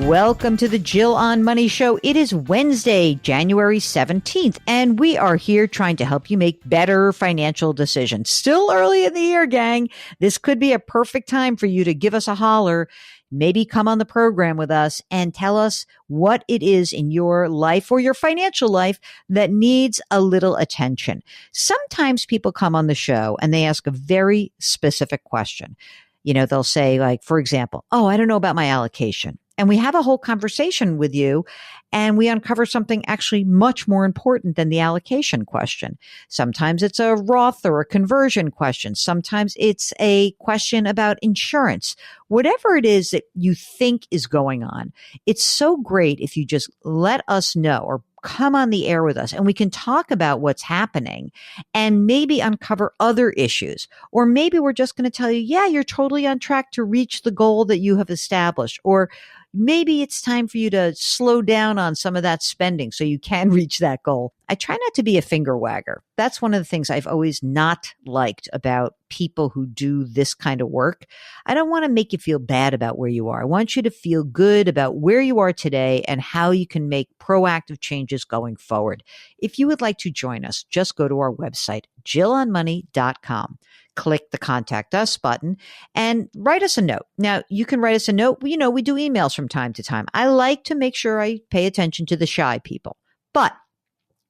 Welcome to the Jill on Money Show. It is Wednesday, January 17th, and we are here trying to help you make better financial decisions. Still early in the year, gang. This could be a perfect time for you to give us a holler, maybe come on the program with us and tell us what it is in your life or your financial life that needs a little attention. Sometimes people come on the show and they ask a very specific question. You know, they'll say, like, for example, oh, I don't know about my allocation. And we have a whole conversation with you and we uncover something actually much more important than the allocation question. Sometimes it's a Roth or a conversion question. Sometimes it's a question about insurance. Whatever it is that you think is going on, it's so great if you just let us know or come on the air with us and we can talk about what's happening and maybe uncover other issues. Or maybe we're just going to tell you, yeah, you're totally on track to reach the goal that you have established. Or maybe it's time for you to slow down on some of that spending so you can reach that goal. I try not to be a finger wagger. That's one of the things I've always not liked about people who do this kind of work. I don't want to make you feel bad about where you are. I want you to feel good about where you are today and how you can make proactive changes going forward. If you would like to join us, just go to our website, jillonmoney.com. Click the Contact Us button and write us a note. Now, you can write us a note. You know, we do emails from time to time. I like to make sure I pay attention to the shy people. But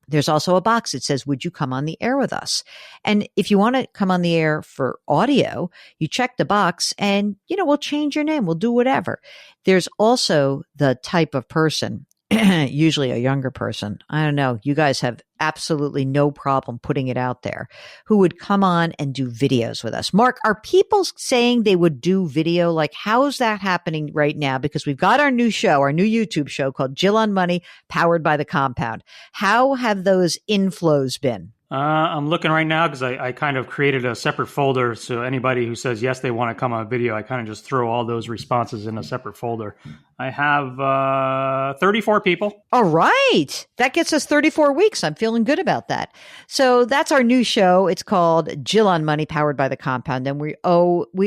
there's also a box that says, would you come on the air with us? And if you want to come on the air for audio, you check the box and, you know, we'll change your name. We'll do whatever. There's also the type of person, usually a younger person. I don't know. You guys have absolutely no problem putting it out there, who would come on and do videos with us. Mark, are people saying they would do video? Like, how is that happening right now? Because we've got our new show, our new YouTube show called Jill on Money, powered by the Compound. How have those inflows been? I'm looking right now because I kind of created a separate folder. So anybody who says, yes, they want to come on video, I kind of just throw all those responses in a separate folder. I have 34 people. All right. That gets us 34 weeks. I'm feeling good about that. So that's our new show. It's called Jill on Money, powered by the Compound. And we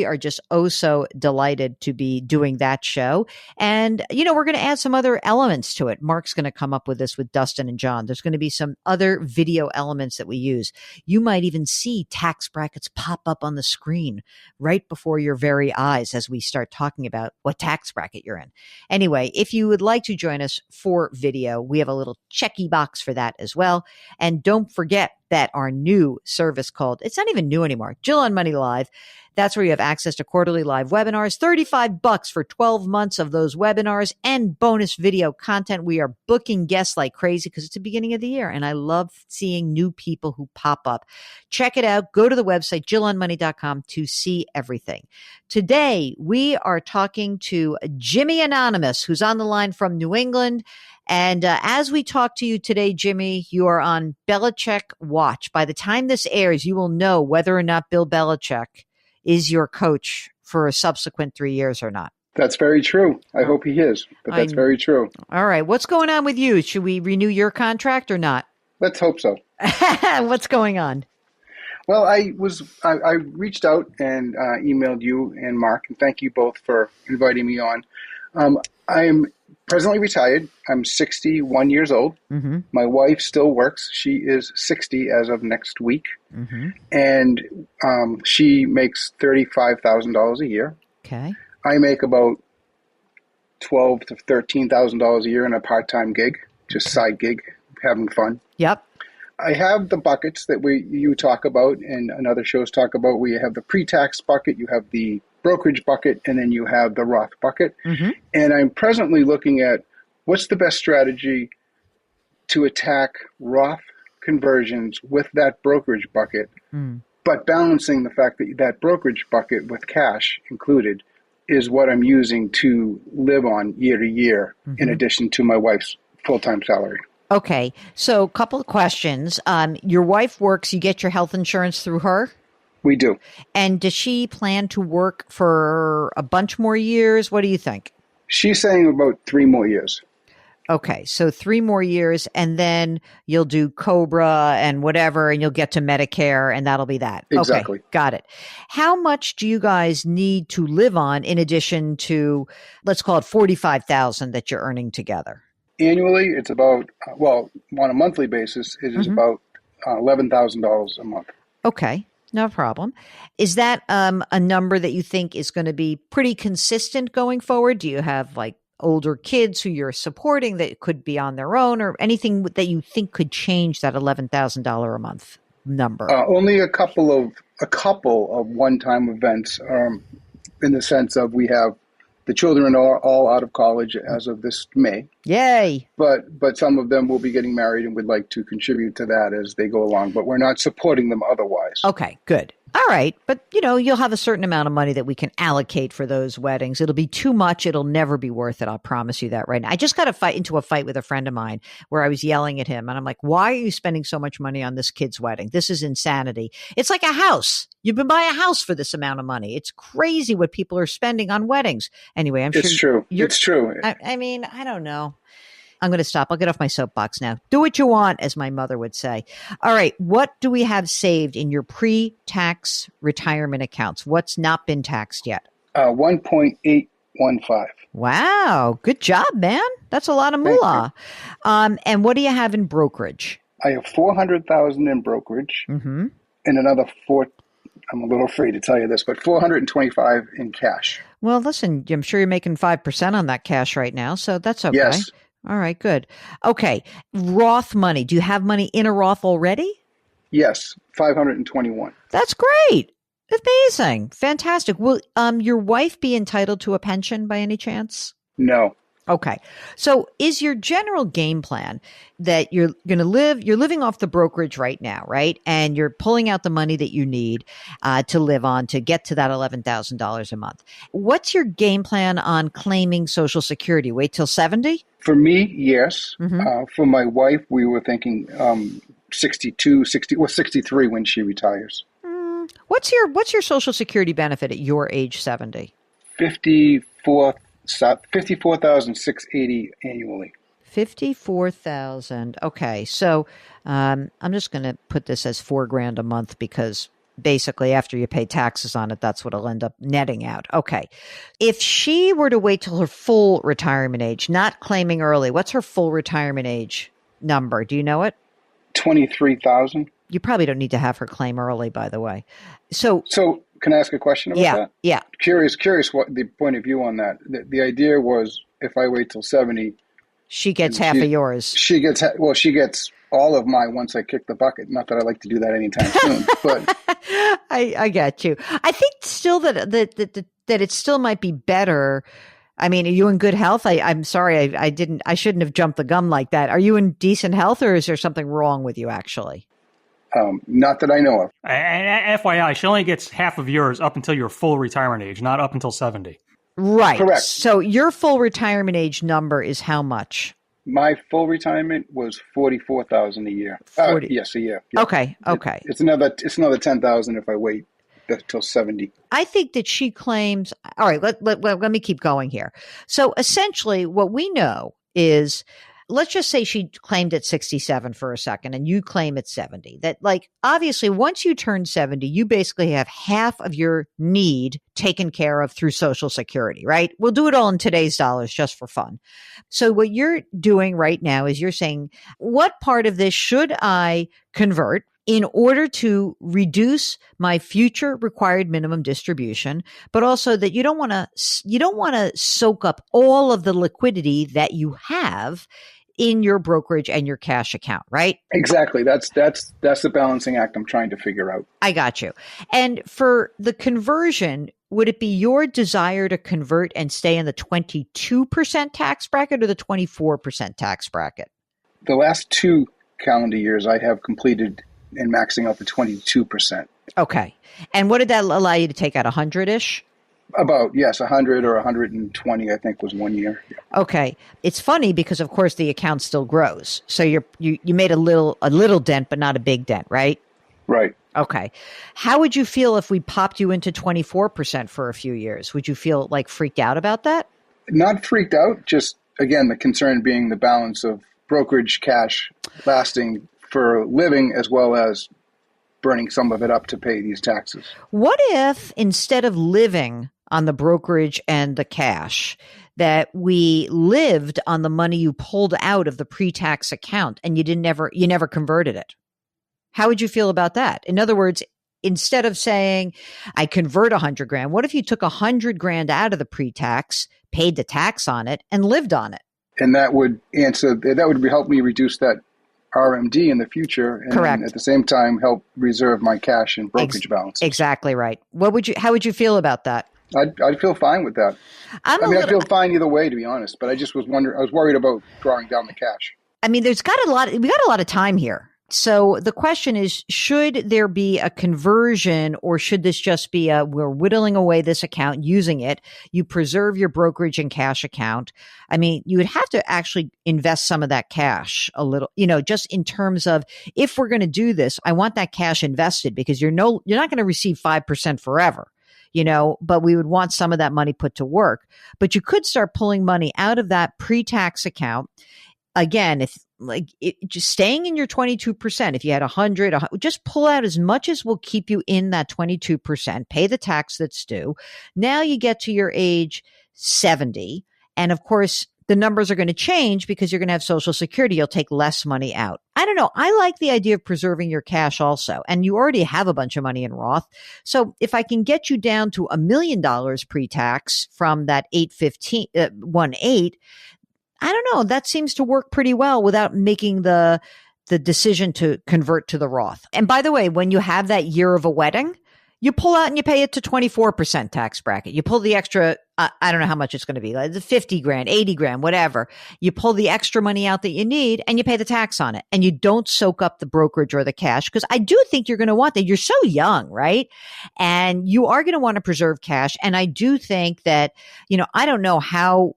are just so delighted to be doing that show. And, you know, we're going to add some other elements to it. Mark's going to come up with this with Dustin and John. There's going to be some other video elements that we use. You might even see tax brackets pop up on the screen right before your very eyes as we start talking about what tax bracket you're in. Anyway, if you would like to join us for video, we have a little checky box for that as well. And don't forget that our new service called, it's not even new anymore, Jill on Money Live. That's where you have access to quarterly live webinars, $35 for 12 months of those webinars and bonus video content. We are booking guests like crazy because it's the beginning of the year. And I love seeing new people who pop up. Check it out. Go to the website, jillonmoney.com, to see everything. Today, we are talking to Jimmy Anonymous, who's on the line from New England. And as we talk to you today, Jimmy, you are on Belichick Watch. By the time this airs, you will know whether or not Bill Belichick is your coach for a subsequent 3 years or not. That's very true. I hope he is, but that's very true. All right. What's going on with you? Should we renew your contract or not? Let's hope so. What's going on? Well, I reached out and emailed you and Mark, and thank you both for inviting me on. I am presently retired. I'm 61 years old. Mm-hmm. My wife still works. She is 60 as of next week. Mm-hmm. And she makes $35,000 a year. Okay. I make about $12,000 to $13,000 a year in a part-time gig, just side gig, having fun. Yep. I have the buckets that you talk about and other shows talk about. We have the pre-tax bucket, you have the brokerage bucket, and then you have the Roth bucket. Mm-hmm. And I'm presently looking at what's the best strategy to attack Roth conversions with that brokerage bucket, but balancing the fact that that brokerage bucket with cash included is what I'm using to live on year to year, in addition to my wife's full-time salary. Okay. So a couple of questions. Your wife works, you get your health insurance through her? We do. And does she plan to work for a bunch more years? What do you think? She's saying about 3 more years. Okay. So 3 more years and then you'll do Cobra and whatever, and you'll get to Medicare and that'll be that. Exactly. Okay. Got it. How much do you guys need to live on in addition to, let's call it 45,000 that you're earning together? Annually, it's about, on a monthly basis, it is about $11,000 a month. Okay. No problem. Is that a number that you think is going to be pretty consistent going forward? Do you have like older kids who you're supporting that could be on their own, or anything that you think could change that $11,000 a month number? Only a couple of one-time events, in the sense of we have the children are all out of college as of this May. Yay! But some of them will be getting married and would like to contribute to that as they go along. But we're not supporting them otherwise. Okay, good. All right. But, you'll have a certain amount of money that we can allocate for those weddings. It'll be too much. It'll never be worth it. I'll promise you that right now. I just got into a fight with a friend of mine where I was yelling at him. And I'm like, why are you spending so much money on this kid's wedding? This is insanity. It's like a house. You've been buying a house for this amount of money. It's crazy what people are spending on weddings. Anyway, I'm sure. It's true. It's true. I mean, I don't know. I'm going to stop. I'll get off my soapbox now. Do what you want, as my mother would say. All right. What do we have saved in your pre-tax retirement accounts? What's not been taxed yet? 1.815. Wow. Good job, man. That's a lot of moolah. And what do you have in brokerage? I have 400,000 in brokerage and another I'm a little afraid to tell you this, but 425 in cash. Well, listen, I'm sure you're making 5% on that cash right now, so that's okay. Yes. All right, good. Okay. Roth money. Do you have money in a Roth already? Yes, 521. That's great. Amazing. Fantastic. Will your wife be entitled to a pension by any chance? No. Okay. So is your general game plan that you're living off the brokerage right now, right? And you're pulling out the money that you need to live on to get to that $11,000 a month. What's your game plan on claiming Social Security? Wait till 70? For me, yes. For my wife, we were thinking 63 when she retires. What's your Social Security benefit at your age 70? 54,680 annually. 54,000. Okay. So, I'm just going to put this as $4,000 a month because basically after you pay taxes on it, that's what it'll end up netting out. Okay. If she were to wait till her full retirement age, not claiming early, what's her full retirement age number? Do you know it? 23,000. You probably don't need to have her claim early, by the way. So can I ask a question about that? Yeah. Curious what the point of view on that. The idea was if I wait till 70, she gets half of yours. She gets all of mine once I kick the bucket. Not that I like to do that anytime soon, but I get you. I think still that it still might be better. I mean, are you in good health? I'm sorry, I shouldn't have jumped the gun like that. Are you in decent health, or is there something wrong with you actually? Not that I know of. And FYI, she only gets half of yours up until your full retirement age, not up until 70. Right. Correct. So your full retirement age number is how much? My full retirement was 44,000 a year. Yes, a year. Yeah. Okay. It's another 10,000 if I wait till 70. I think that she claims. All right. Let me keep going here. So essentially, what we know is, let's just say she claimed at 67 for a second and you claim at 70. That, like, obviously once you turn 70, you basically have half of your need taken care of through Social Security, right? We'll do it all in today's dollars just for fun. So what you're doing right now is you're saying, what part of this should I convert in order to reduce my future required minimum distribution, but also that you don't want to soak up all of the liquidity that you have in your brokerage and your cash account, right? Exactly. That's the balancing act I'm trying to figure out. I got you. And for the conversion, would it be your desire to convert and stay in the 22% tax bracket or the 24% tax bracket? The last 2 calendar years I have completed in maxing out the 22%. Okay. And what did that allow you to take out, 100-ish? About, yes, 100 or 120, I think, was 1 year. Yeah. Okay. It's funny because, of course, the account still grows. So you made a little dent, but not a big dent, right? Right. Okay. How would you feel if we popped you into 24% for a few years? Would you feel like freaked out about that? Not freaked out, just again, the concern being the balance of brokerage cash lasting for living as well as burning some of it up to pay these taxes. What if instead of living on the brokerage and the cash, that we lived on the money you pulled out of the pre-tax account and you never converted it? How would you feel about that? In other words, instead of saying I convert $100,000, what if you took $100,000 out of the pre-tax, paid the tax on it, and lived on it? And that would help me reduce that RMD in the future, and correct, at the same time help reserve my cash and brokerage balance. Exactly right. How would you feel about that? I'd feel fine with that. I feel fine either way, to be honest. But I just was worried about drawing down the cash. I mean, we got a lot of time here. So the question is, should there be a conversion, or should this just be we're whittling away this account, using it, you preserve your brokerage and cash account? I mean, you would have to actually invest some of that cash a little, just in terms of, if we're going to do this, I want that cash invested, because you're not going to receive 5% forever. But we would want some of that money put to work. But you could start pulling money out of that pre-tax account. Again, just staying in your 22%, if you had 100, just pull out as much as will keep you in that 22%, pay the tax that's due. Now you get to your age 70. And of course, the numbers are going to change because you're going to have Social Security. You'll take less money out. I don't know. I like the idea of preserving your cash also. And you already have a bunch of money in Roth. So if I can get you down to $1 million pre-tax from that 1.8, I don't know. That seems to work pretty well without making the decision to convert to the Roth. And by the way, when you have that year of a wedding, you pull out and you pay it to 24% tax bracket. You pull the extra, I don't know how much it's going to be, like $50,000, $80,000, whatever. You pull the extra money out that you need and you pay the tax on it. And you don't soak up the brokerage or the cash, because I do think you're going to want that. You're so young, right? And you are going to want to preserve cash. And I do think that, I don't know how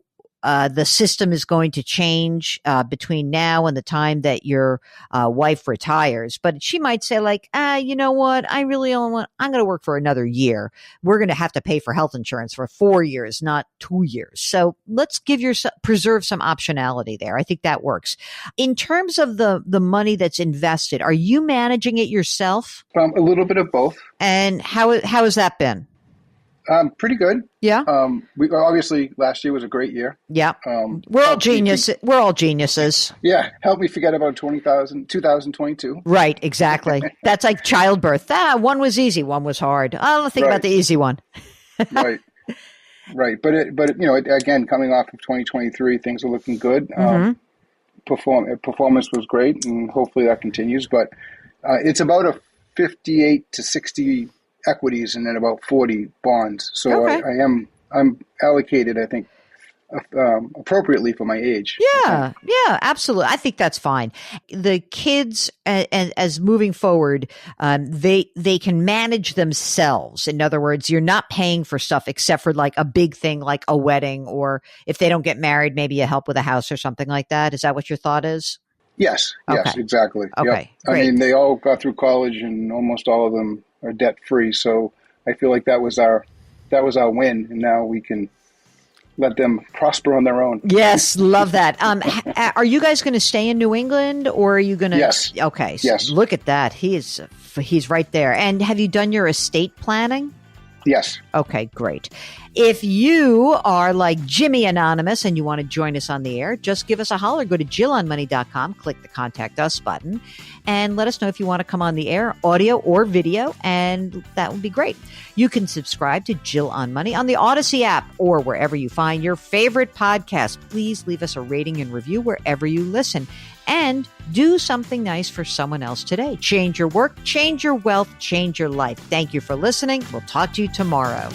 the system is going to change between now and the time that your wife retires. But she might say, like, you know what? I'm going to work for another year. We're going to have to pay for health insurance for 4 years, not 2 years. So let's preserve some optionality there. I think that works. In terms of the money that's invested, are you managing it yourself? A little bit of both. And how has that been? Pretty good. Yeah. We obviously last year was a great year. Yeah. We're all geniuses. We're all geniuses. Yeah. Help me forget about 2022. Right. Exactly. That's like childbirth. One was easy. One was hard. I'll think about the easy one. Right. Right. But again, coming off of 2023, things are looking good. Performance was great, and hopefully that continues. But it's about a 58 to 60 equities and then about 40 bonds. So okay. I'm allocated, I think, appropriately for my age. Yeah, absolutely. I think that's fine. The kids, as moving forward, they can manage themselves. In other words, you're not paying for stuff except for like a big thing like a wedding, or if they don't get married, maybe you help with a house or something like that. Is that what your thought is? Yes, exactly. Okay, yep. I mean, they all got through college and almost all of them are debt free. So I feel like that was our win, and now we can let them prosper on their own. Yes, love that. Are you guys going to stay in New England, or are you going to? Yes. Okay. So yes. Look at that. He's right there. And have you done your estate planning? Yes. Okay, great. If you are like Jimmy Anonymous and you want to join us on the air, just give us a holler. Go to JillOnMoney.com, click the Contact Us button, and let us know if you want to come on the air, audio or video, and that would be great. You can subscribe to Jill on Money on the Odyssey app or wherever you find your favorite podcast. Please leave us a rating and review wherever you listen. And do something nice for someone else today. Change your work, change your wealth, change your life. Thank you for listening. We'll talk to you tomorrow.